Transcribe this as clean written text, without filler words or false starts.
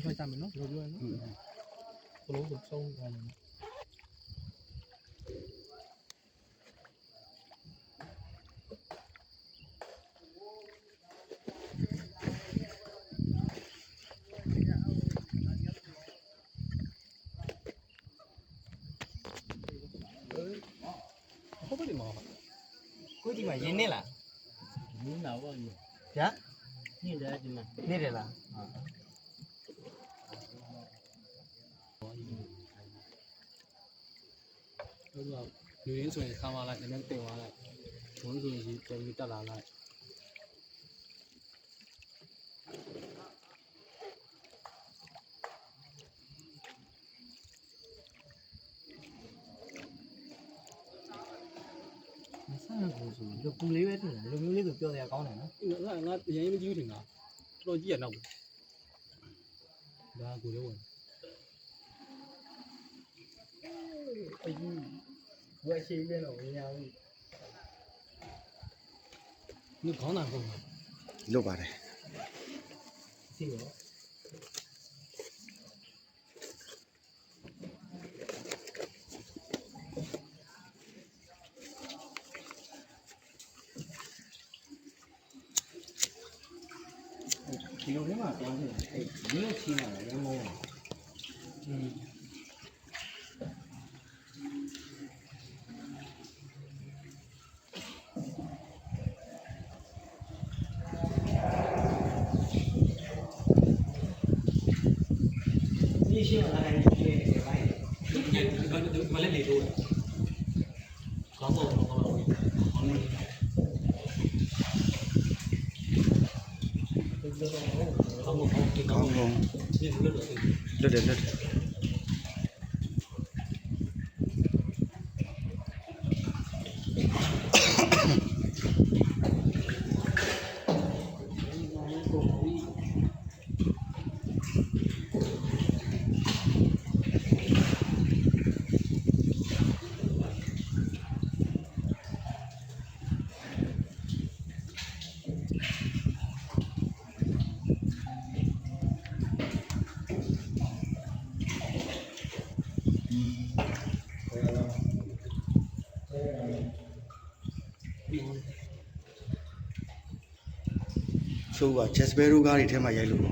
လုံးထွက်ကြမယ်နော်ဘယ်လိုပြောရလဲဘလုံးကိုဆုံးသွားတယ်ဟုတ်တယ်မောကိုဒီမှာရင်းနေလားရင်းလာပါ့ဗျာနေတယ်ဒီမှာနေတယ်လားဟုတ်တော့လူရင်းဆိုရင်ခါမလိုက်နည်းနည်းတင်သွားလိုက်ဘုံဆိုရင်ပြန်ပြီးတက်လာလိုက်ဆိုင်ကိုဆိုလူကူလေးပဲတင်တယ်လူမျိုးလေးဆိုပြောရကောင်းတယ်နော်ငါအရင်မကြည့်ဘူးထင်တာတော်ကြည့်ရတော့ဒါကိုလည်းဝင်အေးဝယ်ရှိပြန်တော့ဝင်ရဘူး你搞哪个？六把的。是哦。ဒီလိုလေးမှတောင်းနေတာအဲ့ဒီလိုချင်းလာတယ်မောဒီရှင်းလာတယ်ဒီလေးပိုင်းဒီမလေးလေးတို့ကောင်းတော့ကောင်းတော့အောင်နေကောင်းကောင်းလွတ်တယ်လွတ်တယ်ဆိုကချက်စပယ်ရိုကားတွေထဲမှာရိုက်လို့